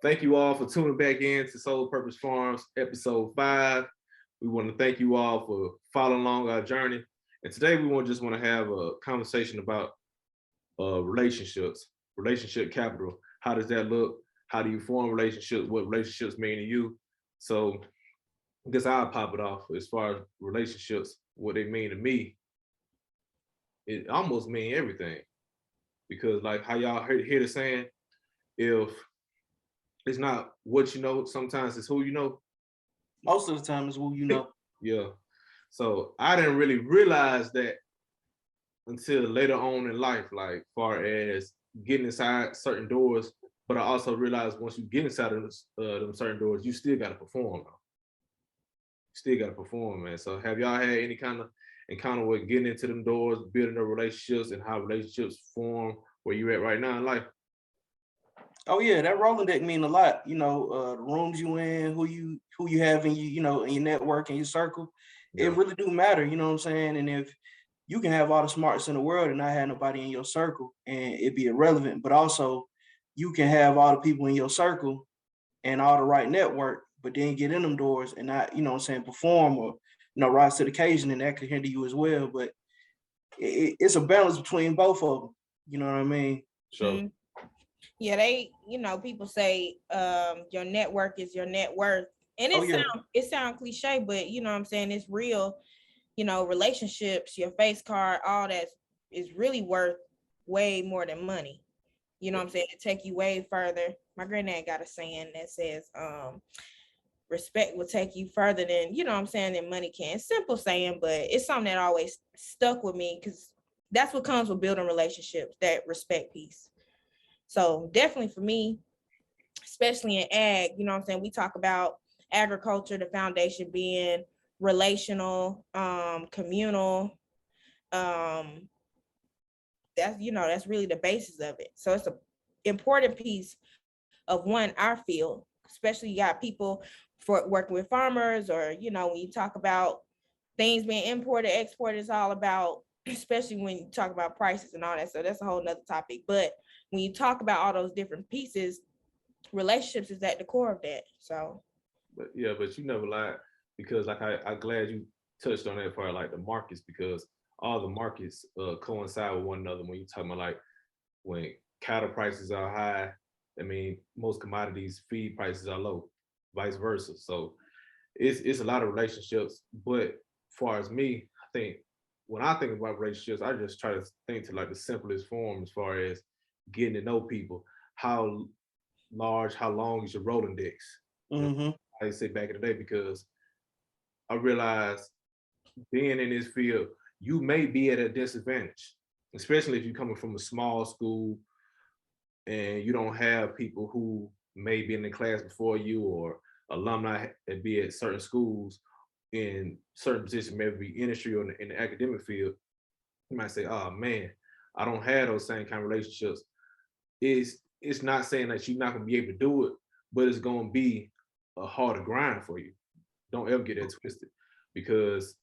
Thank you all for tuning back in to Soul Purpose Farms, episode 5. We want to thank you all for following along our journey. And today we just want to have a conversation about relationships, relationship capital. How does that look? How do you form relationships? What relationships mean to you? So I guess I'll pop it off as far as relationships, what they mean to me. It almost mean everything. Because like how y'all hear the saying, if it's not what you know, sometimes it's who you know. Most of the time, it's who you know. Yeah. So I didn't really realize that until later on in life, like far as getting inside certain doors. But I also realized once you get inside of them certain doors, you still got to perform. Though. Still got to perform, man. So have y'all had any kind of encounter with getting into them doors, building the relationships, and how relationships form where you at right now in life? Oh yeah, that rolling deck mean a lot. The rooms you in, who you have in in your network and your circle, Yeah. it really do matter. You know what I'm saying? And if you can have all the smarts in the world and not have nobody in your circle, and it be irrelevant, but also you can have all the people in your circle and all the right network, but then get in them doors and not, perform or rise to the occasion, and that could hinder you as well. But it's a balance between both of them. You know what I mean? So. Yeah, people say your network is your net worth. And it sounds cliche, but you know what I'm saying, it's real. Relationships, your face card, all that is really worth way more than money. You know what I'm saying? It take you way further. My granddad got a saying that says, respect will take you further than, than money can. Simple saying, but it's something that always stuck with me because that's what comes with building relationships, that respect piece. So definitely for me, especially in ag, we talk about agriculture, the foundation being relational, communal. That's really the basis of it. So it's an important piece of our field, especially you got people for working with farmers, or, when you talk about things being imported, exported, it's all about, especially when you talk about prices and all that. So that's a whole nother topic. But when you talk about all those different pieces, relationships is at the core of that. So. But you never lied, because like I'm glad you touched on that part, like the markets, because all the markets coincide with one another. When you talk about like when cattle prices are high, I mean most commodities, feed prices are low, vice versa. So it's a lot of relationships. But far as me, I think when I think about relationships, I just try to think to like the simplest form as far as getting to know people. How long is your Rolodex? Mm-hmm. I say back in the day, because I realized being in this field, you may be at a disadvantage, especially if you're coming from a small school and you don't have people who may be in the class before you, or alumni that be at certain schools in certain positions, maybe industry or in the academic field. You might say, oh man, I don't have those same kind of relationships. It's not saying that you're not gonna be able to do it, but it's gonna be a harder grind for you. Don't ever get that twisted, because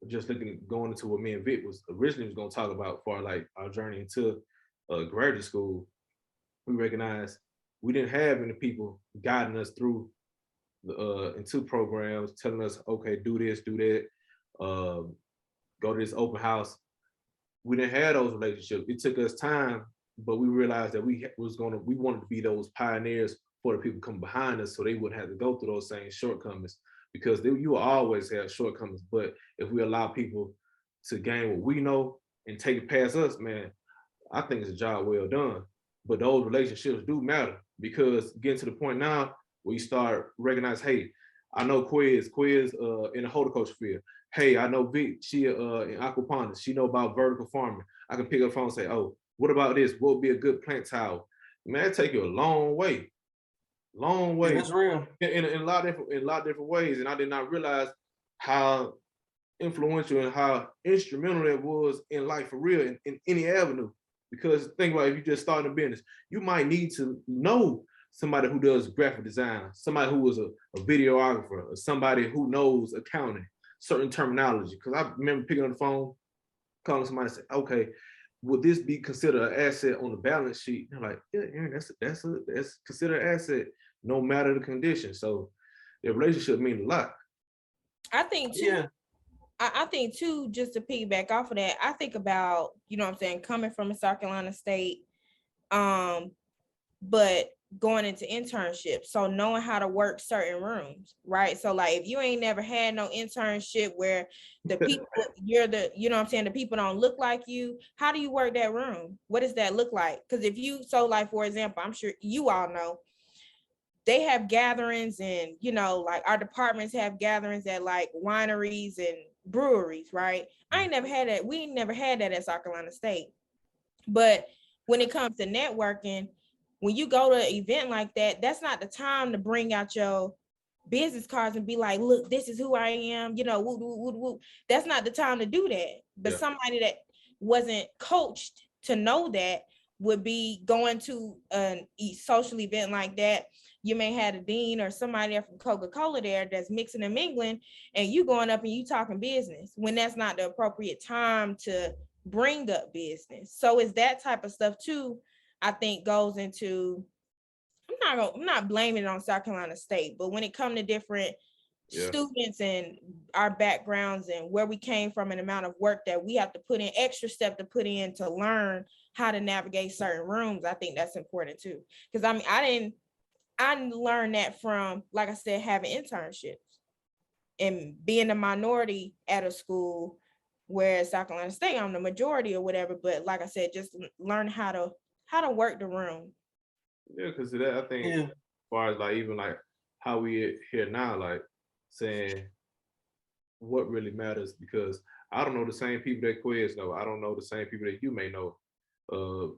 just going into what me and Vic was originally going to talk about for like our journey into graduate school, we recognized we didn't have any people guiding us through the into programs, telling us, okay, do this, do that, go to this open house. We didn't have those relationships. It took us time, but we realized that we wanted to be those pioneers for the people coming behind us, so they wouldn't have to go through those same shortcomings, because you will always have shortcomings. But if we allow people to gain what we know and take it past us, man, I think it's a job well done. But those relationships do matter, because getting to the point now where you start recognize, hey, I know Quiz in the horticulture field. Hey, I know Vic, she in aquaponics, she know about vertical farming. I can pick up the phone and say, oh, what about this? What would be a good plant towel? Man, it take you a long way. Yeah, that's real. In a lot of different ways. And I did not realize how influential and how instrumental that was in life for real, in any avenue. Because think about it, if you just start a business, you might need to know somebody who does graphic design, somebody who is a videographer, or somebody who knows accounting, certain terminology. Because I remember picking up the phone, calling somebody and say, okay, would this be considered an asset on the balance sheet? They're like, yeah, Aaron, that's considered an asset, no matter the condition. So the relationship means a lot. I think too. Yeah. I think too, just to piggyback off of that, I think about, you know what I'm saying, coming from a South Carolina state, but going into internships. So knowing how to work certain rooms, right? So like if you ain't never had no internship where the people, you know what I'm saying, the people don't look like you, how do you work that room? What does that look like? Because if you, so like, for example, I'm sure you all know, they have gatherings and, you know, like our departments have gatherings at like wineries and breweries, right? I ain't never had that. We ain't never had that at South Carolina State. But when it comes to networking, when you go to an event like that, that's not the time to bring out your business cards and be like, look, this is who I am, you know, woo, woo, woo, woo. That's not the time to do that. But somebody that wasn't coached to know that would be going to a social event like that. You may have a dean or somebody from Coca-Cola there that's mixing and mingling, and you going up and you talking business when that's not the appropriate time to bring up business. So it's that type of stuff too, I think goes into, I'm not blaming it on South Carolina State, but when it comes to different students and our backgrounds and where we came from and the amount of work that we have to put in, extra step to put in to learn how to navigate certain rooms, I think that's important too. Because I mean, I learned that from, like I said, having internships and being a minority at a school where South Carolina State, I'm the majority or whatever. But like I said, just learn how to work the room. Yeah, because that, I think, as far as like even like how we here now, like saying what really matters, because I don't know the same people that Quiz know. I don't know the same people that you may know,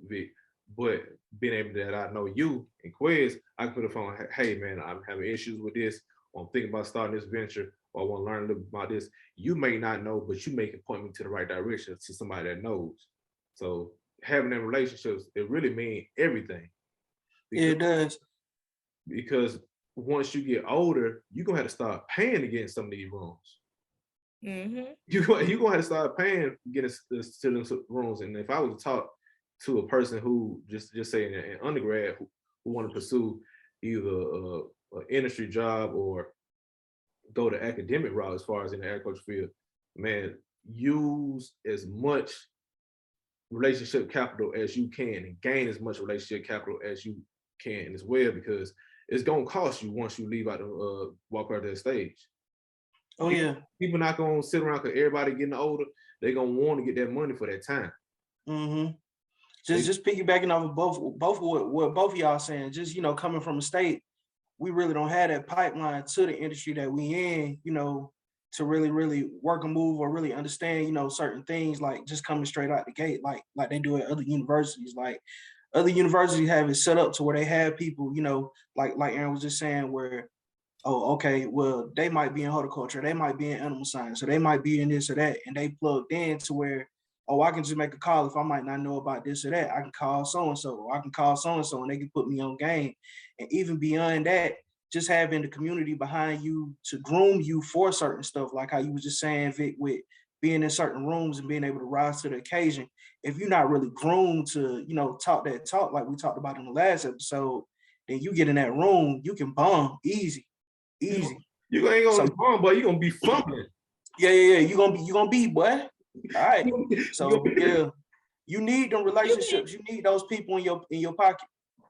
Vic. But being able that I know you and Quiz, I can put a phone, hey man, I'm having issues with this, or I'm thinking about starting this venture, or I want to learn a little bit about this. You may not know, but you may can point me to the right direction to somebody that knows. So having them relationships, it really means everything. Because, it does. Because once you get older, you're gonna have to start paying to get in some of these rooms. Mm-hmm. You're gonna have to start paying to get into those rooms. And if I was to talk to a person who just say an undergrad who want to pursue either an industry job or go the academic route as far as in the agriculture field, man, use as much relationship capital as you can and gain as much relationship capital as you can as well, because it's gonna cost you once you leave out the walk out that stage. Oh yeah. People not gonna sit around because everybody getting older. They're gonna want to get that money for that time. Mm-hmm. Just piggybacking off of both what both of y'all saying, just, you know, coming from a state, we really don't have that pipeline to the industry that we in, you know, to really work a move or really understand, you know, certain things, like just coming straight out the gate, like they do at other universities. Like other universities have it set up to where they have people, you know, like Aaron was just saying, where, oh, okay, well, they might be in horticulture, they might be in animal science, or they might be in this or that, and they plugged in to where, oh, I can just make a call if I might not know about this or that. I can call so-and-so, or I can call so-and-so, and they can put me on game. And even beyond that, just having the community behind you to groom you for certain stuff, like how you was just saying, Vic, with being in certain rooms and being able to rise to the occasion. If you're not really groomed to, you know, talk that talk like we talked about in the last episode, then you get in that room, you can bomb easy. You ain't gonna bomb, but you gonna be fumbling. Yeah. You gonna be, boy. All right. So yeah, you need them relationships. You need those people in your pocket.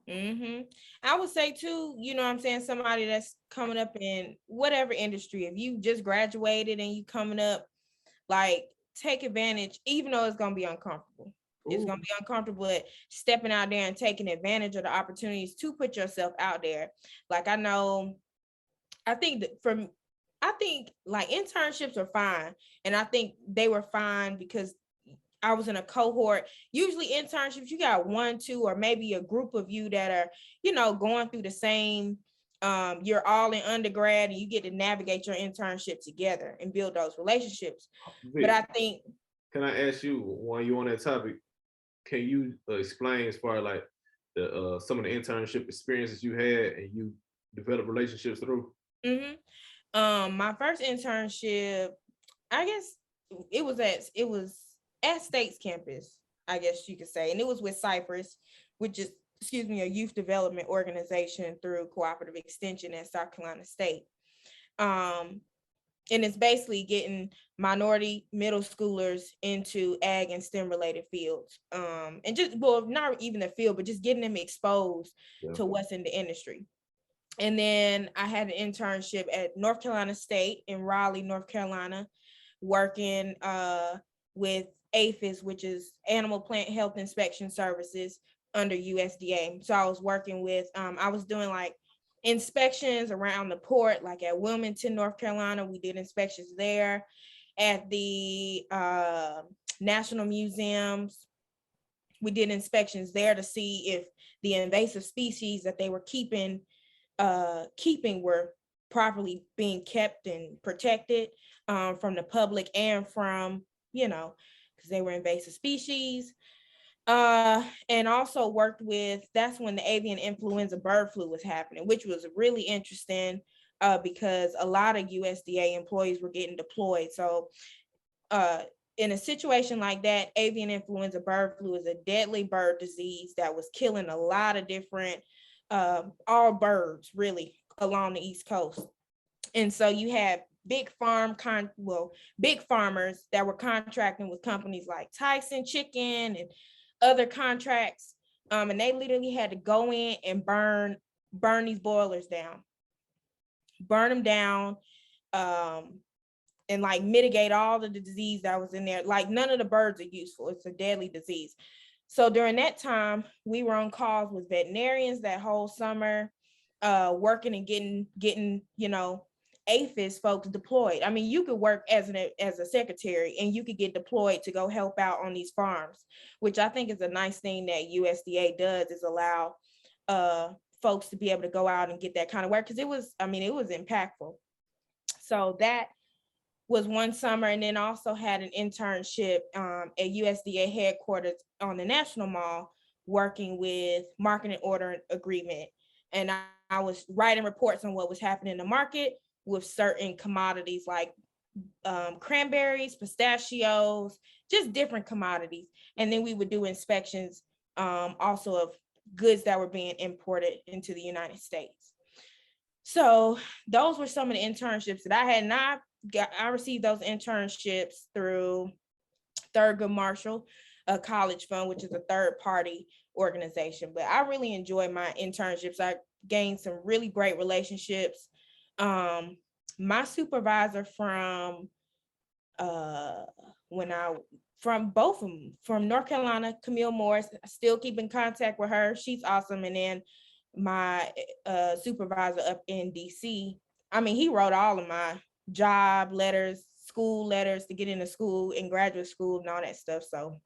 Mm-hmm. I would say too, you know what I'm saying, somebody that's coming up in whatever industry, if you just graduated and you coming up, like take advantage, even though it's gonna be uncomfortable. It's gonna be uncomfortable at stepping out there and taking advantage of the opportunities to put yourself out there. Like I think like internships are fine. And I think they were fine because I was in a cohort. Usually internships, you got 1, 2, or maybe a group of you that are, you know, going through the same, you're all in undergrad and you get to navigate your internship together and build those relationships. But I think. Can I ask you, while you on that topic, can you explain as far as like the some of the internship experiences you had and you developed relationships through? Mm-hmm. My first internship, I guess it was at State's campus. I guess you could say. And it was with Cypress, which is, excuse me, a youth development organization through Cooperative Extension at South Carolina State. And it's basically getting minority middle schoolers into ag and STEM related fields. And just, well, not even the field, but just getting them exposed to what's in the industry. And then I had an internship at North Carolina State in Raleigh, North Carolina, working with APHIS, which is Animal Plant Health Inspection Services under USDA. So I was working with, I was doing like inspections around the port, like at Wilmington, North Carolina. We did inspections there. At the National Museums, we did inspections there to see if the invasive species that they were keeping were properly being kept and protected from the public and from, because they were invasive species. And also worked with, that's when the avian influenza bird flu was happening, which was really interesting because a lot of USDA employees were getting deployed. So in a situation like that, avian influenza bird flu is a deadly bird disease that was killing a lot of different, all birds really along the East Coast. And so you had big farmers that were contracting with companies like Tyson Chicken and other contracts, and they literally had to go in and burn these boilers down, burn them down, and like mitigate all of the disease that was in there. Like none of the birds are useful. It's a deadly disease. So during that time, we were on calls with veterinarians that whole summer, working and getting APHIS folks deployed. I mean, you could work as a secretary and you could get deployed to go help out on these farms, which I think is a nice thing that USDA does, is allow folks to be able to go out and get that kind of work, because it was impactful. So that was one summer, and then also had an internship at USDA headquarters on the National Mall, working with marketing order agreement. And I was writing reports on what was happening in the market with certain commodities like cranberries, pistachios, just different commodities. And then we would do inspections also of goods that were being imported into the United States. So those were some of the internships that I had. And I received those internships through Thurgood Marshall, a college fund, which is a third party organization. But I really enjoyed my internships. I gained some really great relationships. My supervisor from both of them, from North Carolina, Camille Morris, I still keep in contact with her. She's awesome. And then my supervisor up in DC, I mean, he wrote all of my job letters, school letters to get into school and graduate school and all that stuff. So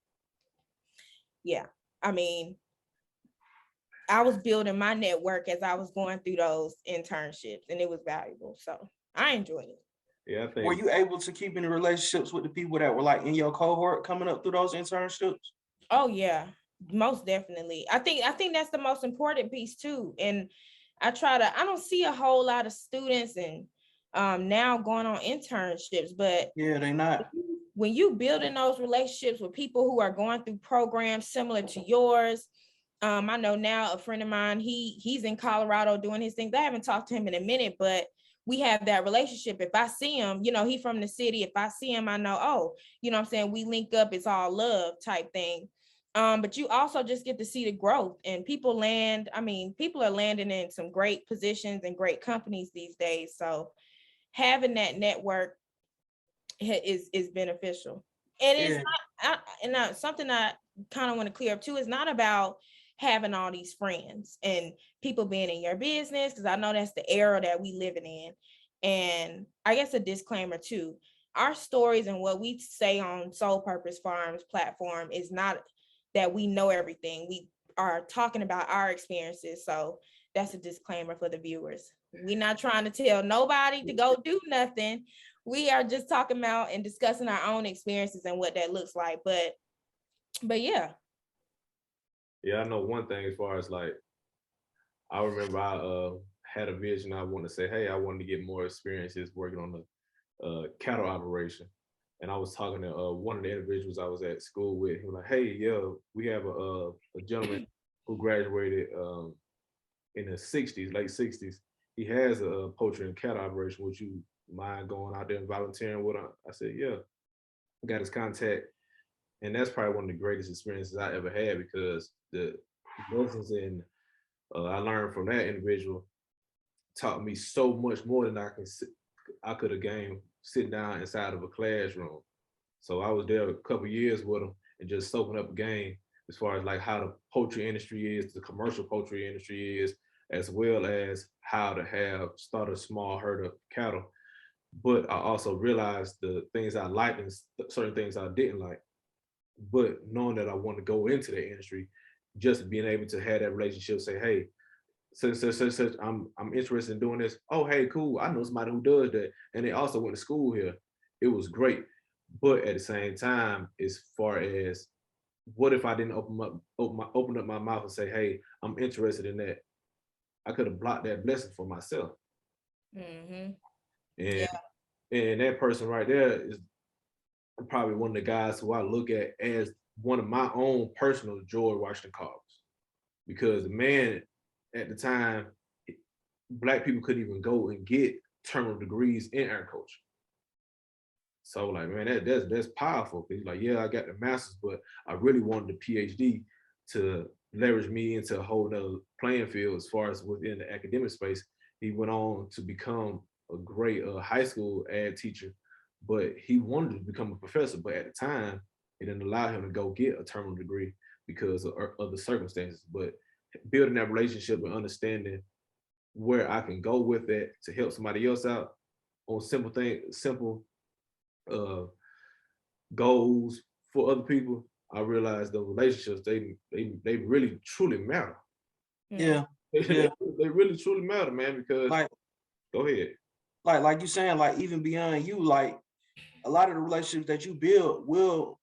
yeah, I mean, I was building my network as I was going through those internships, and it was valuable. So I enjoyed it. Yeah, I think. Were you able to keep in relationships with the people that were like in your cohort coming up through those internships? Oh yeah, most definitely. I think that's the most important piece too. And I don't see a whole lot of students and now going on internships, but yeah, they not. When you build in those relationships with people who are going through programs similar to yours, I know now a friend of mine, he's in Colorado doing his things. I haven't talked to him in a minute, but we have that relationship. If I see him, he's from the city. If I see him, I know, oh, what I'm saying? We link up, it's all love type thing. But you also just get to see the growth, and people are landing in some great positions and great companies these days. So having that network is beneficial. And it's not, something I kind of want to clear up too, is not about having all these friends and people being in your business, because I know that's the era that we living in. And I guess a disclaimer too, our stories and what we say on Soul Purpose Farms platform is not that we know everything. We are talking about our experiences. So that's a disclaimer for the viewers. We're not trying to tell nobody to go do nothing. We are just talking about and discussing our own experiences and what that looks like. But yeah. Yeah, I know one thing as far as like, I remember I had a vision. I want to say, hey, I wanted to get more experiences working on the cattle operation. and I was talking to one of the individuals I was at school with. He was like, "Hey, yo, we have a gentleman who graduated in the '60s, late '60s. He has a poultry and cattle operation. Would you mind going out there and volunteering with him?" I said, "Yeah." I got his contact, and that's probably one of the greatest experiences I ever had because the lessons and I learned from that individual taught me so much more than I could have gained sitting down inside of a classroom. So I was there a couple years with him and just soaking up game as far as like how the poultry industry is, the commercial poultry industry is, as well as how to start a small herd of cattle. But I also realized the things I liked and certain things I didn't like. But knowing that I want to go into the industry, just being able to have that relationship, say, "Hey, such, I'm interested in doing this. Oh, hey, cool. I know somebody who does that, and they also went to school here." It was great, but at the same time, as far as what if I didn't open up my mouth and say, "Hey, I'm interested in that," I could have blocked that blessing for myself. Mm-hmm. And Yeah. and that person right there is probably one of the guys who I look at as one of my own personal George Washington Carvers, because the man at the time, black people couldn't even go and get terminal degrees in agriculture. So like, man, that's powerful. He's like, yeah, I got the master's, but I really wanted the PhD to leverage me into a whole nother playing field as far as within the academic space. He went on to become a great high school ed teacher, but he wanted to become a professor. But at the time, it didn't allow him to go get a terminal degree because of the circumstances. But building that relationship and understanding where I can go with that to help somebody else out on simple uh, goals for other people, I realized the relationships they really truly matter. Mm-hmm. Yeah, they, yeah. they really truly matter, man. Because Like go ahead. like you saying, like even beyond you, like a lot of the relationships that you build will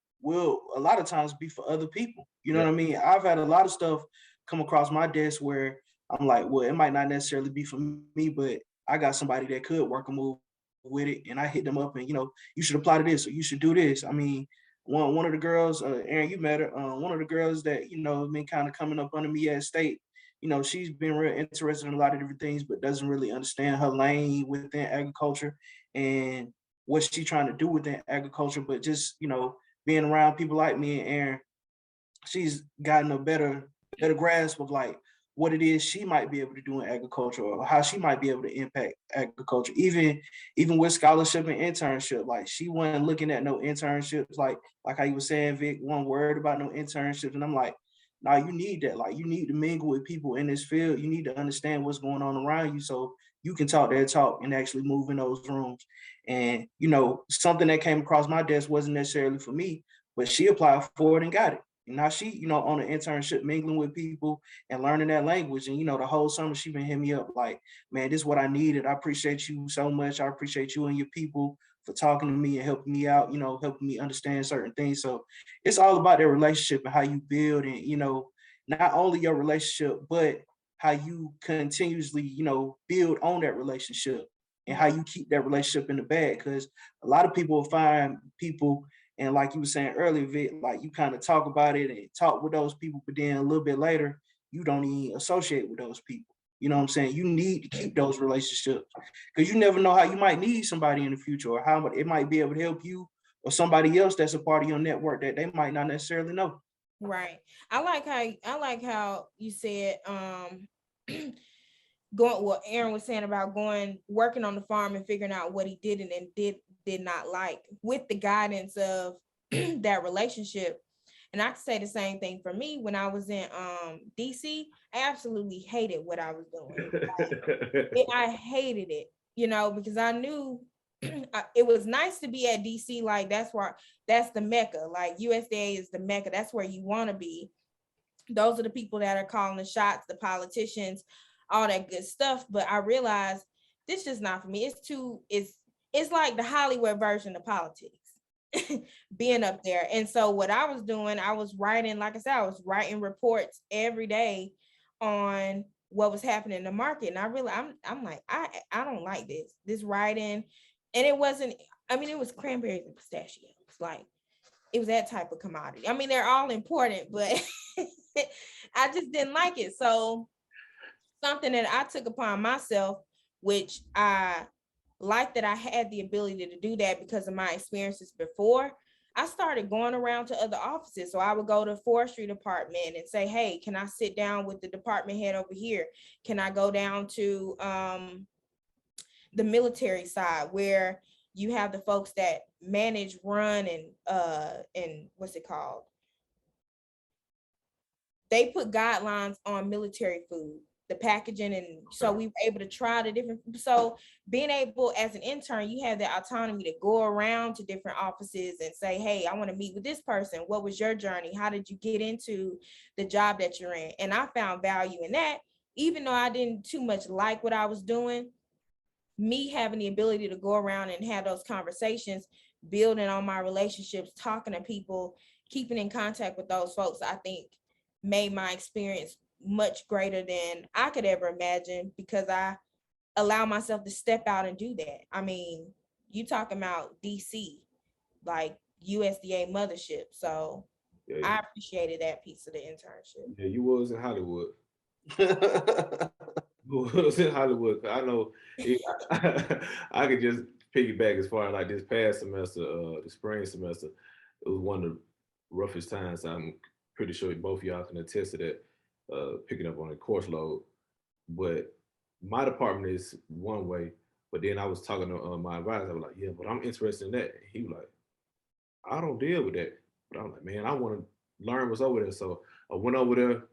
a lot of times be for other people. You know Yeah, what I mean? I've had a lot of stuff come across my desk where I'm like, well, it might not necessarily be for me, but I got somebody that could work a move with it, and I hit them up, and you should apply to this or you should do this. I mean, one of the girls, Aaron, you met her. One of the girls that been kind of coming up under me at state. She's been real interested in a lot of different things, but doesn't really understand her lane within agriculture and what she's trying to do within agriculture. But just being around people like me and Aaron, she's gotten a better grasp of like what it is she might be able to do in agriculture or how she might be able to impact agriculture, even with scholarship and internship. Like she wasn't looking at no internships, like how you were saying, Vic, one word about no internships. And I'm like, nah, you need that. Like you need to mingle with people in this field. You need to understand what's going on around you so you can talk their talk and actually move in those rooms. And something that came across my desk wasn't necessarily for me, but she applied for it and got it. And now she, on an internship, mingling with people and learning that language. And, the whole summer she been hitting me up like, man, this is what I needed. I appreciate you so much. I appreciate you and your people for talking to me and helping me out, helping me understand certain things. So it's all about that relationship and how you build and, not only your relationship, but how you continuously, build on that relationship and how you keep that relationship in the bag. Because a lot of people will find people, and like you were saying earlier, Vic, like you kind of talk about it and talk with those people, but then a little bit later, you don't even associate with those people. You know what I'm saying? You need to keep those relationships because you never know how you might need somebody in the future or how it might be able to help you or somebody else that's a part of your network that they might not necessarily know. Right. I like how you said going what Aaron was saying about going working on the farm and figuring out what he did and did not like with the guidance of that relationship. And I can say the same thing for me when I was in DC. I absolutely hated what I was doing. I hated it, because I knew it was nice to be at DC. Like that's the Mecca. Like USDA is the Mecca. That's where you want to be. Those are the people that are calling the shots, the politicians, all that good stuff. But I realized this is not for me. It's like the Hollywood version of politics. Being up there. And so what I was doing, I was writing, like I said, I was writing reports every day on what was happening in the market. And I'm like, I don't like this writing. And it wasn't, I mean, it was cranberries and pistachios. Like, it was that type of commodity. I mean, they're all important, but I just didn't like it. So something that I took upon myself, which I like that I had the ability to do that because of my experiences before. I started going around to other offices. So I would go to forestry department and say, hey, can I sit down with the department head over here? Can I go down to the military side where you have the folks that manage, run, and what's it called? They put guidelines on military food, the packaging, and so we were able to try the different. So being able as an intern, you have the autonomy to go around to different offices and say, hey, I want to meet with this person. What was your journey? How did you get into the job that you're in? And I found value in that, even though I didn't too much like what I was doing. Me having the ability to go around and have those conversations, building on my relationships, talking to people, keeping in contact with those folks, I think made my experience much greater than I could ever imagine because I allow myself to step out and do that. I mean, you talking about DC, like USDA mothership. So Yeah, I appreciated that piece of the internship. yeah, you was in Hollywood. Was in Hollywood. 'Cause I know it, I could just piggyback as far as like this past semester, the spring semester. It was one of the roughest times. I'm pretty sure both of y'all can attest to that, picking up on a course load. But my department is one way. But then I was talking to my advisor. I was like, yeah, but I'm interested in that. And he was like, I don't deal with that. But I'm like, man, I want to learn what's over there. So I went over there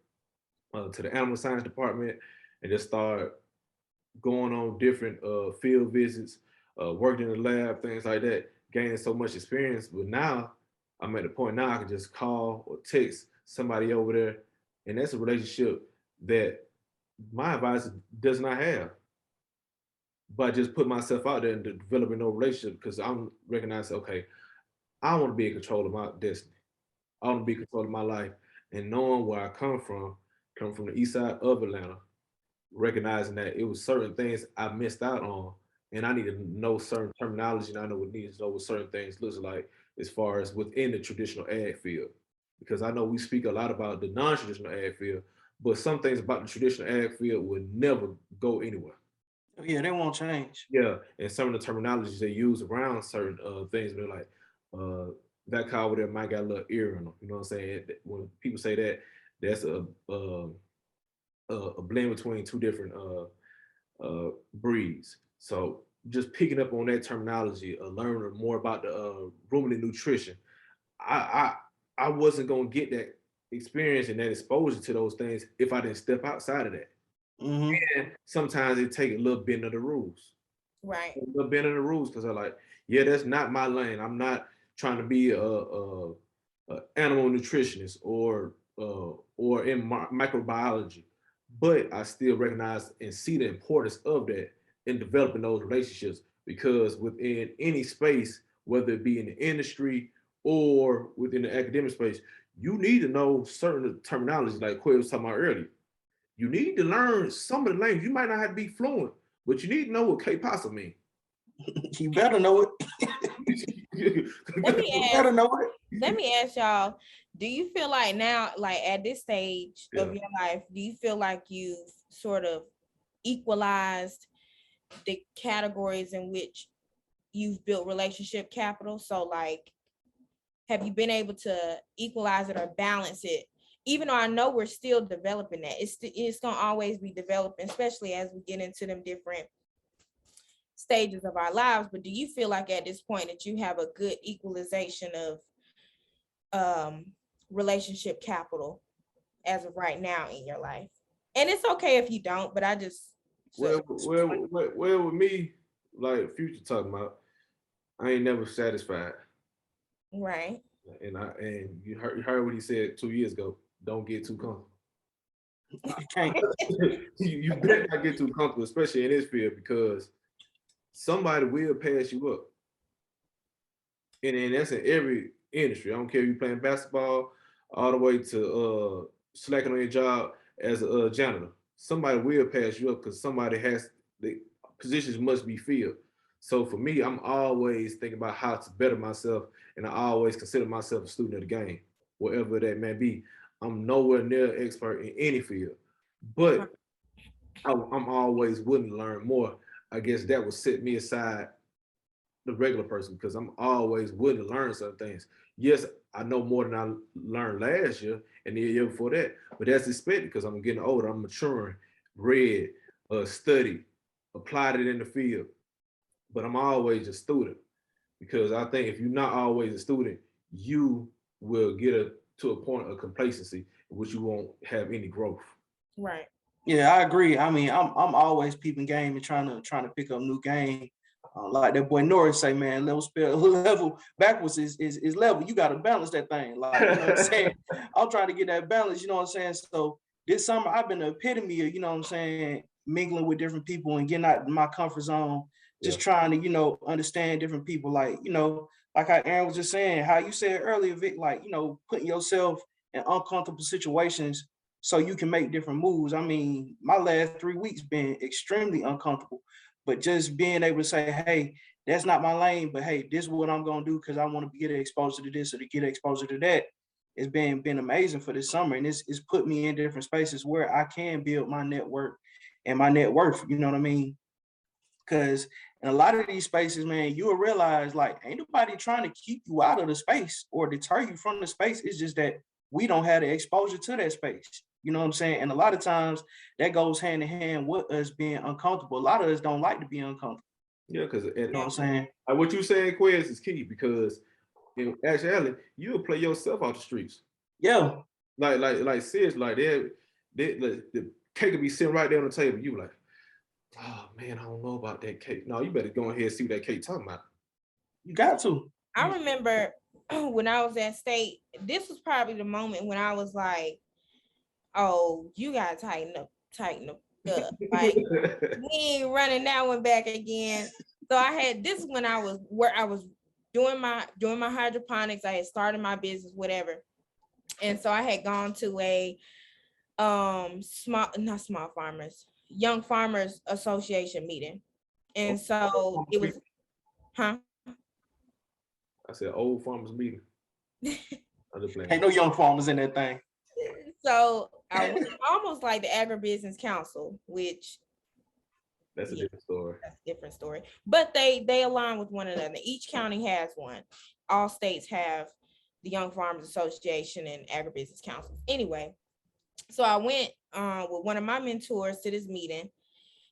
to the animal science department and just started going on different field visits, worked in the lab, things like that, gaining so much experience. But now I'm at the point now I can just call or text somebody over there, and that's a relationship that my advisor does not have. But I just put myself out there and developing no relationship because I'm recognizing, okay, I want to be in control of my destiny. I want to be in control of my life, and knowing where I come from the east side of Atlanta, recognizing that it was certain things I missed out on, and I need to know certain terminology, and I know what needs to know what certain things looks like as far as within the traditional ag field. Because I know we speak a lot about the non-traditional ag field, but some things about the traditional ag field would never go anywhere. Yeah, they won't change. Yeah, and some of the terminologies they use around certain things, they're like, uh, that cow over there might got a little ear in them. You know what I'm saying? When people say that, that's a blend between two different breeds. So just picking up on that terminology, learning more about the ruminant nutrition. I I wasn't gonna get that experience and that exposure to those things if I didn't step outside of that. Hmm. And sometimes it take a little bit of the rules, Right. a little bit of the rules, because I'm like, yeah, that's not my lane. I'm not trying to be a animal nutritionist or in microbiology, but I still recognize and see the importance of that in developing those relationships because within any space, whether it be in the industry or within the academic space, you need to know certain terminology, like Quay was talking about earlier. You need to learn some of the language. You might not have to be fluent, but you need to know what K pasta means. You better know it. Let me You ask better know it. let me ask y'all, do you feel like now, like at this stage Yeah. of your life, do you feel like you've sort of equalized the categories in which you've built relationship capital? So like, have you been able to equalize it or balance it? Even though I know we're still developing that, it's gonna always be developing, especially as we get into them different stages of our lives. But do you feel like at this point that you have a good equalization of um relationship capital as of right now in your life? And it's okay if you don't, but I just well, with me, like Future talking about, I ain't never satisfied. right. And you heard what he said 2 years ago. Don't get too comfortable. You can't. You better not get too comfortable, especially in this field, because somebody will pass you up. And that's in every industry. I don't care if you're playing basketball all the way to slacking on your job as a janitor. Somebody will pass you up because somebody has the positions must be filled. So for me, I'm always thinking about how to better myself, and I always consider myself a student of the game, whatever that may be. I'm nowhere near expert in any field, but I'm always willing to learn more. I guess that would set me aside the regular person because I'm always willing to learn some things. Yes, I know more than I learned last year and the year before that, but that's expected because I'm getting older, I'm maturing, read, study, applied it in the field. But I'm always a student because I think if you're not always a student, you will get to a point of complacency in which you won't have any growth. Right. Yeah, I agree. I mean, I'm always peeping game and trying to pick up new game. Like that boy Norris say, man, level spell level backwards is level. You got to balance that thing. Like, you know what I'm saying? I'm trying to get that balance. You know what I'm saying? So this summer I've been the epitome of, you know what I'm saying, mingling with different people and getting out of my comfort zone. Just Yeah. trying to, you know, understand different people. Like, you know, like how Aaron was just saying, how you said earlier, Vic, like, you know, putting yourself in uncomfortable situations so you can make different moves. I mean, my last 3 weeks been extremely uncomfortable, but just being able to say, hey, that's not my lane, but hey, this is what I'm gonna do because I want to get exposure to this or to get exposure to that. It's been amazing for this summer, and it's put me in different spaces where I can build my network and my net worth. You know what I mean? Because in a lot of these spaces, man, you will realize like ain't nobody trying to keep you out of the space or deter you from the space. It's just that we don't have the exposure to that space. You know what I'm saying? And a lot of times that goes hand in hand with us being uncomfortable. A lot of us don't like to be uncomfortable. Yeah, because You know what I'm saying? what you saying, Quez, is key because in actuality, you'll play yourself off the streets. Yeah. Like seriously, like the cake will be sitting right there on the table. You like, oh man, I don't know about that cake. No, you better go ahead and see what that cake talking about. You got to. I remember when I was at state, this was probably the moment when I was like, oh, you gotta tighten up. Like we ain't running that one back again. So I had this when I was doing my hydroponics. I had started my business, whatever. And so I had gone to a young farmers association meeting. And so it was, huh? I said old farmers meeting. Ain't no young farmers in that thing. So I was almost like the agribusiness council, which that's a different story. That's a different story. But they align with one another. Each county has one. All states have the Young Farmers Association and agribusiness councils. Anyway, so I went with one of my mentors to this meeting,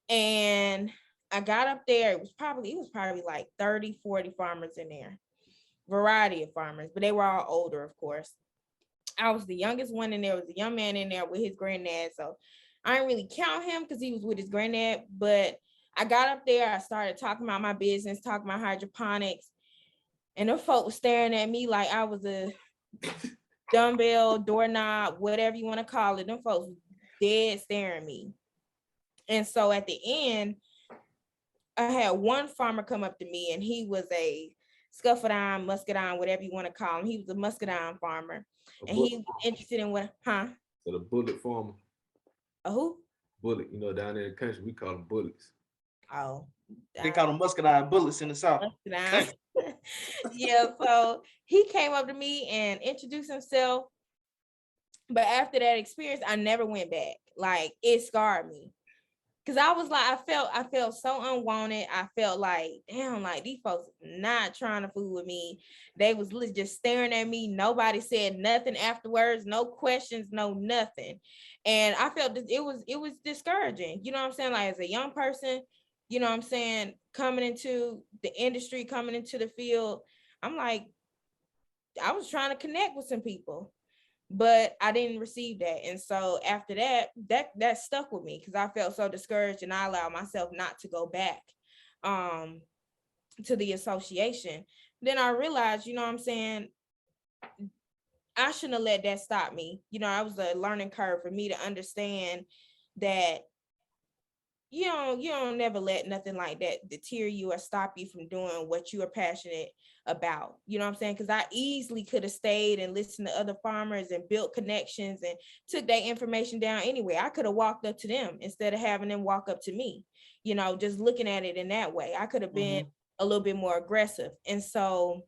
and I got up there. It was probably like 30, 40 farmers in there, variety of farmers, but they were all older, of course. I was the youngest one in there. Was a young man in there with his granddad. So I didn't really count him because he was with his granddad. But I got up there. I started talking about my business, talking about hydroponics. And the folk was staring at me like I was a dumbbell, doorknob, whatever you want to call it. Them folks dead staring at me. And so at the end, I had one farmer come up to me, and he was a Scuffledine, Muscadine, whatever you want to call him. He was a Muscadine farmer. And he was interested in what, So the bullet farmer. A who? Bullet, you know, down there in the country, we call them bullets. Oh. They call them Muscadine bullets in the South. Yeah, so he came up to me and introduced himself. But after that experience, I never went back. Like, it scarred me. Cause I was like, I felt so unwanted. I felt like, damn, like these folks not trying to fool with me. They was just staring at me. Nobody said nothing afterwards, no questions, no nothing. And I felt that it was discouraging. You know what I'm saying? Like as a young person, you know what I'm saying, coming into the industry, coming into the field, I'm like, I was trying to connect with some people. But I didn't receive that. And so after that stuck with me because I felt so discouraged, and I allowed myself not to go back to the association. Then I realized, you know what I'm saying, I shouldn't have let that stop me. You know, it was a learning curve for me to understand that you don't never let nothing like that deter you or stop you from doing what you are passionate about. You know what I'm saying? Because I easily could have stayed and listened to other farmers and built connections and took that information down anyway. I could have walked up to them instead of having them walk up to me, you know, just looking at it in that way. I could have been a little bit more aggressive. And so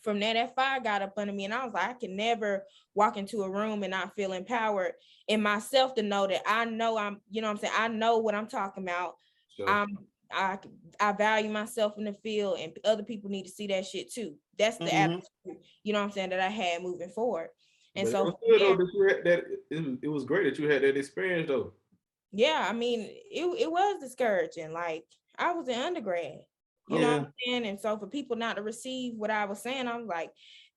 from there, that fire got up under me, and I was like, I can never walk into a room and not feel empowered in myself to know that I know I'm, you know what I'm saying? I know what I'm talking about. Sure. I value myself in the field, and other people need to see that shit too. That's the attitude, you know what I'm saying, that I had moving forward. And But so it was good, though, that you had that. It was great that you had that experience though. yeah, I mean, it was discouraging. Like, I was in undergrad, you know what I'm saying? And so for people not to receive what I was saying, I was like,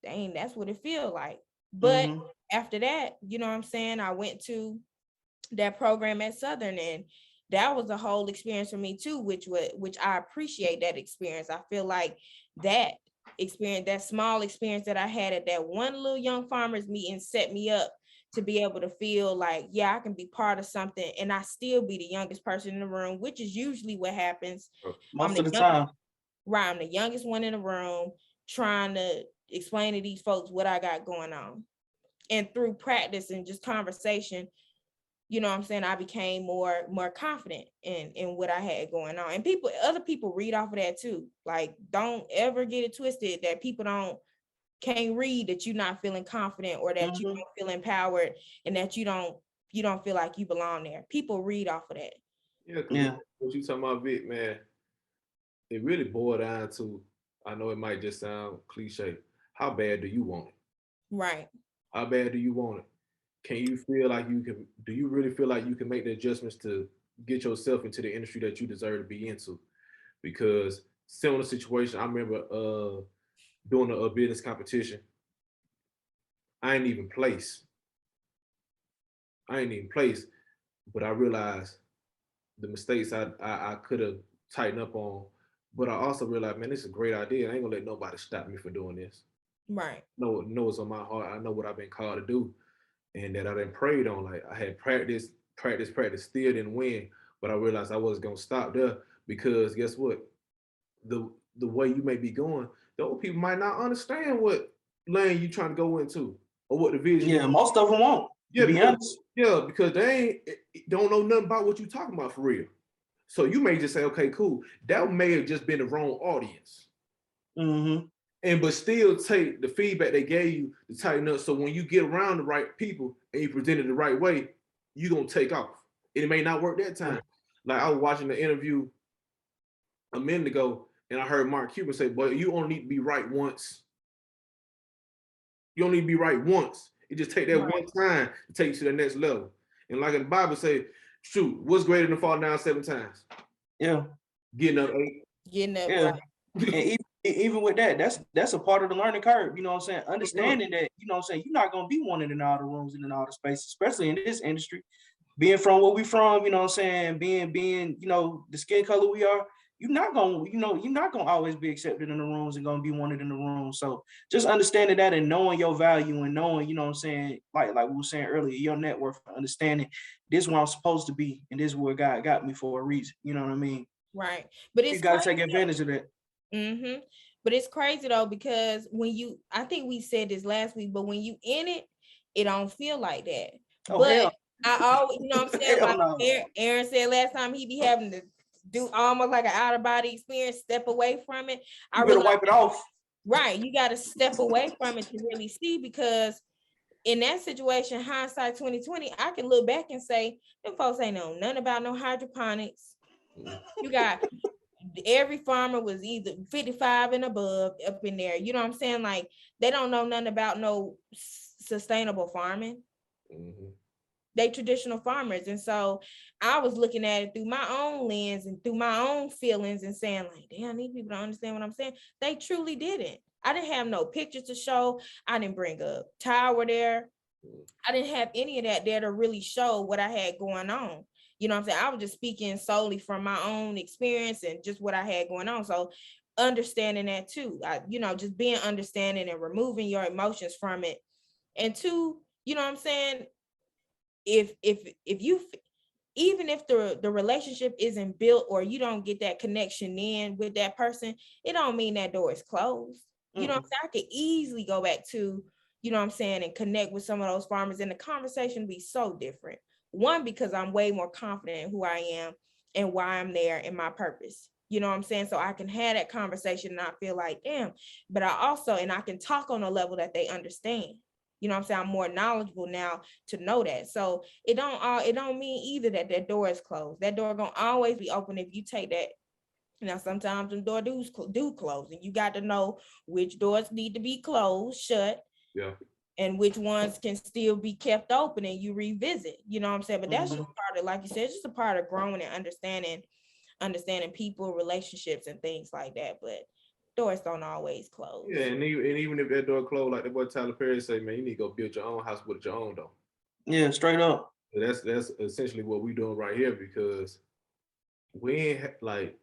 dang, that's what it feels like. But after that, you know what I'm saying, I went to that program at Southern, and that was a whole experience for me too, which I appreciate that experience. I feel like that experience, that small experience that I had at that one little young farmers meeting, set me up to be able to feel like, yeah, I can be part of something, and I still be the youngest person in the room, which is usually what happens most of the time. Right, I'm the youngest one in the room, trying to explain to these folks what I got going on. And through practice and just conversation, you know what I'm saying, I became more confident in what I had going on. And other people read off of that too. Like, don't ever get it twisted that people can't read that you're not feeling confident, or that you don't feel empowered, and that you don't feel like you belong there. People read off of that. Yeah. What you talking about, Vic, man, it really boiled down to, I know it might just sound cliche, how bad do you want it? Right. How bad do you want it? Can you feel like do you really feel like you can make the adjustments to get yourself into the industry that you deserve to be into? Because similar situation, I remember doing a business competition. I ain't even place, but I realized the mistakes I could have tightened up on. But I also realized, man, this is a great idea. I ain't gonna let nobody stop me for doing this. Right. No, it's on my heart. I know what I've been called to do, and that I done prayed on. Like, I had practice, still didn't win, but I realized I wasn't gonna stop there, because guess what? The way you may be going, those people might not understand what lane you trying to go into, or what the vision. Yeah, most of them won't. Yeah, to be honest. Yeah, because they don't know nothing about what you're talking about for real. So you may just say, okay, cool. That may have just been the wrong audience. And but still take the feedback they gave you to tighten up. So when you get around the right people and you present it the right way, you're gonna take off. It may not work that time. Like, I was watching the interview a minute ago, and I heard Mark Cuban say, "But you only need to be right once. You only need to be right once. It just take that one time to take you to the next level." And like in the Bible say, shoot, what's greater than falling down 7 times? Yeah. Getting up 8. Getting up. Yeah. Right. And even with that, that's a part of the learning curve. You know what I'm saying? Understanding that, you know what I'm saying, you're not gonna be wanted in all the rooms and in all the spaces, especially in this industry. Being from where we from, you know what I'm saying, being, you know, the skin color we are, you're not gonna always be accepted in the rooms and gonna be wanted in the room. So just understanding that and knowing your value and knowing, you know what I'm saying, like we were saying earlier, your net worth, understanding this is where I'm supposed to be, and this is where God got me for a reason. You know what I mean? Right. But you gotta take advantage of that. But it's crazy though, because I think we said this last week, but when you in it, it don't feel like that. But I always, you know what I'm saying? Like Aaron said last time, he be having to do almost like an out of body experience, step away from it. I really wipe it off. Right. You got to step away from it to really see, because in that situation, hindsight 2020, I can look back and say, them folks ain't know nothing about no hydroponics. You got every farmer was either 55 and above up in there. You know what I'm saying? Like, they don't know nothing about no sustainable farming. They traditional farmers. And so I was looking at it through my own lens and through my own feelings and saying, like, damn, these people don't understand what I'm saying. They truly didn't. I didn't have no pictures to show. I didn't bring a tower there. I didn't have any of that there to really show what I had going on. You know what I'm saying? I was just speaking solely from my own experience and just what I had going on. So understanding that too, just being understanding and removing your emotions from it. And two, you know what I'm saying? If you, even if the relationship isn't built, or you don't get that connection in with that person, it don't mean that door is closed. You know what I'm saying? I could easily go back to, you know what I'm saying, and connect with some of those farmers, and the conversation be so different. One, because I'm way more confident in who I am and why I'm there and my purpose. You know what I'm saying? So I can have that conversation and not feel like, damn, but I also, and I can talk on a level that they understand. You know what I'm saying? I'm more knowledgeable now to know that. So it don't mean either that that door is closed. That door gonna always be open if you take that. Now, sometimes the door do close, and you got to know which doors need to be closed, shut, Yeah. and which ones can still be kept open and you revisit. You know what I'm saying? But that's just part of, like you said, it's just a part of growing and understanding people, relationships, and things like that. But doors don't always close. Yeah, and even if that door closed, like the boy Tyler Perry say, man, you need to go build your own house with your own door. Yeah, straight up. That's essentially what we doing right here, because we ain't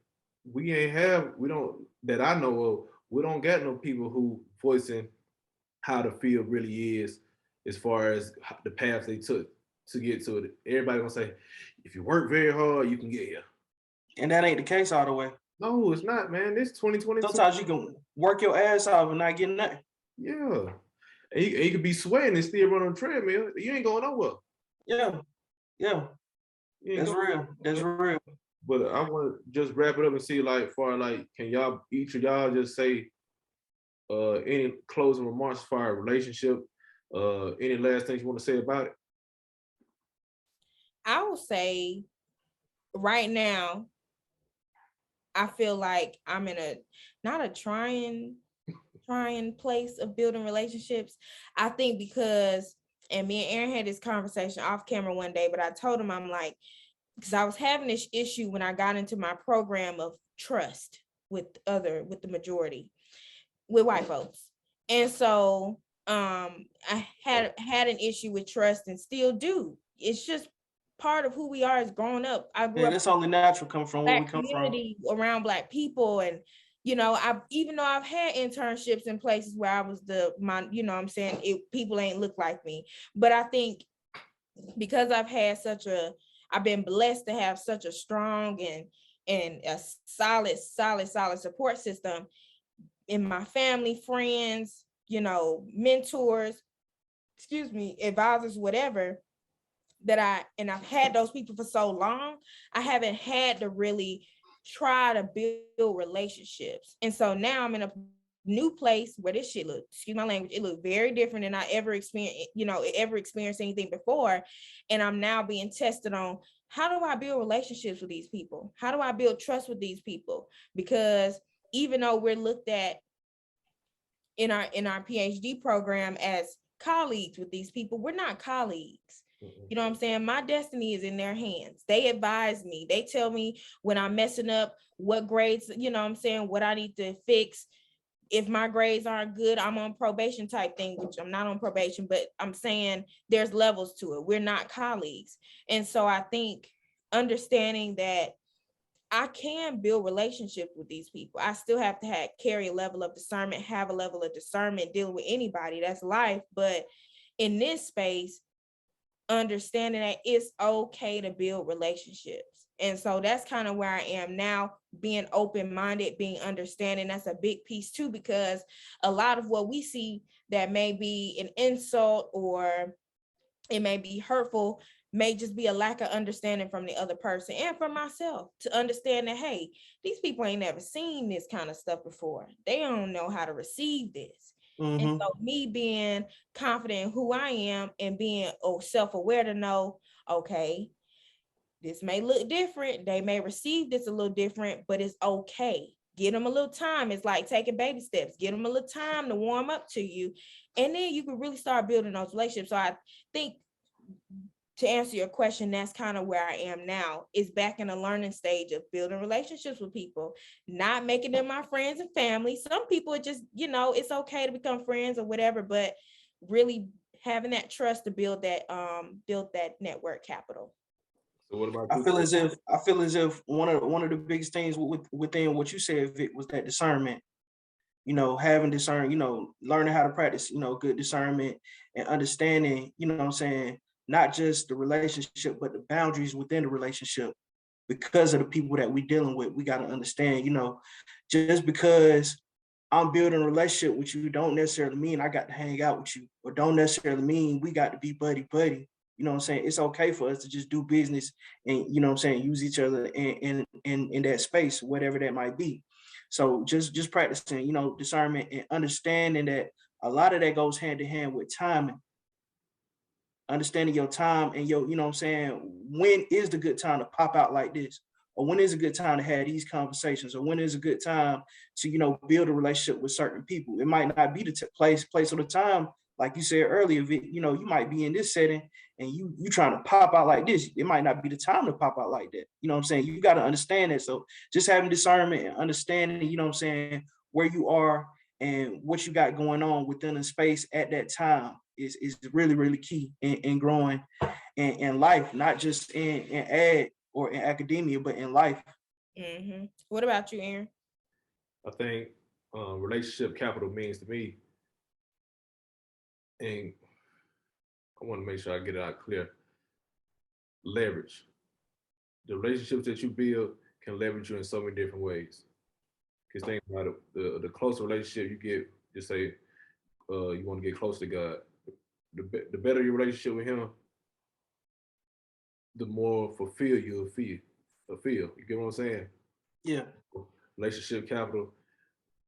we don't, that I know of, we don't got no people who voicing how the field really is, as far as the path they took to get to it. Everybody gonna say, if you work very hard, you can get here. And that ain't the case all the way. No, it's not, man. This 2022. Sometimes you can work your ass off and not get nothing. Yeah. And you could be sweating and still run on the treadmill. You ain't going nowhere. Yeah. That's real. That's real. But I want to just wrap it up and see, like, can y'all, each of y'all, just say any closing remarks for our relationship? Any last things you want to say about it? I will say right now, I feel like I'm in not a trying place of building relationships. I think because, and me and Aaron had this conversation off camera one day, but I told him, I'm like, because I was having this issue when I got into my program of trust with the majority, with white folks. And so I had an issue with trust, and still do. It's just part of who we are as growing up. I grew up, that's only natural, come from where we come from, around Black people. And you know, even though I've had internships in places where I was you know what I'm saying, people ain't look like me. But I think because I've been blessed to have such a strong and a solid support system in my family, friends, you know, mentors, advisors, whatever, I've had those people for so long, I haven't had to really try to build relationships. And so now I'm in a new place where this shit excuse my language, it looked very different than I ever experienced anything before. And I'm now being tested on, how do I build relationships with these people? How do I build trust with these people? Because even though we're looked at in our PhD program as colleagues with these people, we're not colleagues. You know what I'm saying? My destiny is in their hands. They advise me. They tell me when I'm messing up, what grades, you know what I'm saying, what I need to fix. If my grades aren't good, I'm on probation type thing, which I'm not on probation, but I'm saying there's levels to it. We're not colleagues. And so I think understanding that I can build relationships with these people. I still have to carry a level of discernment, have a level of discernment, dealing with anybody. That's life. But in this space, understanding that it's okay to build relationships. And so that's kind of where I am now, being open-minded, being understanding. That's a big piece too, because a lot of what we see that may be an insult or it may be hurtful may just be a lack of understanding from the other person and from myself, to understand that, hey, these people ain't never seen this kind of stuff before. They don't know how to receive this. And so me being confident in who I am and being self-aware to know, okay, this may look different. They may receive this a little different, but it's okay. Give them a little time. It's like taking baby steps. Give them a little time to warm up to you. And then you can really start building those relationships. So I think, to answer your question, that's kind of where I am now, is back in a learning stage of building relationships with people, not making them my friends and family. Some people are just, you know, it's okay to become friends or whatever, but really having that trust to build that network capital. So what about I feel as if one of the biggest things within what you said, Vic, was that discernment. You know, having discernment, you know, learning how to practice, you know, good discernment and understanding, you know what I'm saying, not just the relationship, but the boundaries within the relationship. Because of the people that we're dealing with, we got to understand, you know, just because I'm building a relationship with you don't necessarily mean I got to hang out with you, or don't necessarily mean we got to be buddy. You know what I'm saying? It's okay for us to just do business and, you know what I'm saying, use each other in in that space, whatever that might be. So just practicing, you know, discernment and understanding that a lot of that goes hand in hand with timing. Understanding your time and your, you know what I'm saying, when is the good time to pop out like this? Or when is a good time to have these conversations? Or when is a good time to, you know, build a relationship with certain people? It might not be the place or the time, like you said earlier, you know, you might be in this setting and you trying to pop out like this. It might not be the time to pop out like that. You know what I'm saying? You got to understand that. So just having discernment and understanding, you know what I'm saying, where you are and what you got going on within the space at that time is really, really key in growing in life, not just in ad or in academia, but in life. Mm-hmm. What about you, Aaron? I think relationship capital means to me, and I want to make sure I get it out clear, leverage. The relationships that you build can leverage you in so many different ways. Because think about it, the closer relationship you get, just say you want to get close to God, the better your relationship with Him, the more fulfilled you'll feel. You get what I'm saying? Yeah. Relationship capital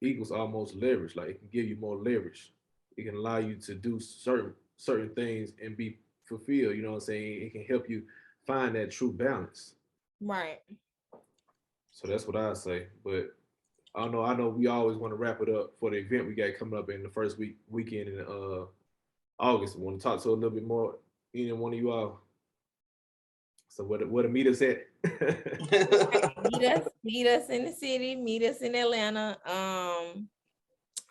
equals almost leverage. Like it can give you more leverage. It can allow you to do certain things and be fulfilled. You know what I'm saying? It can help you find that true balance. Right. So that's what I say. But I know we always want to wrap it up for the event we got coming up in the first weekend in August. I want to talk to a little bit more, any one of you all. So where to meet us at? meet us in the city, meet us in Atlanta.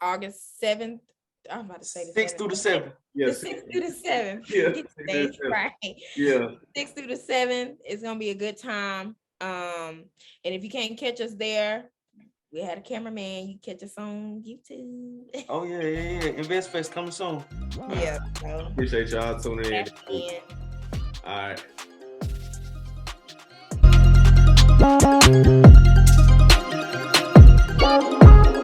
August 7th. I'm about to say the 6th through the 7th. Yes. The 6th through the 7th. Yeah. Get the dates right. Yeah. 6th through the 7th. It's gonna be a good time. And if you can't catch us there, we had a cameraman. You catch us on YouTube. Oh yeah. InvestFest coming soon. Yeah. So Appreciate y'all tuning in. that's in. All right.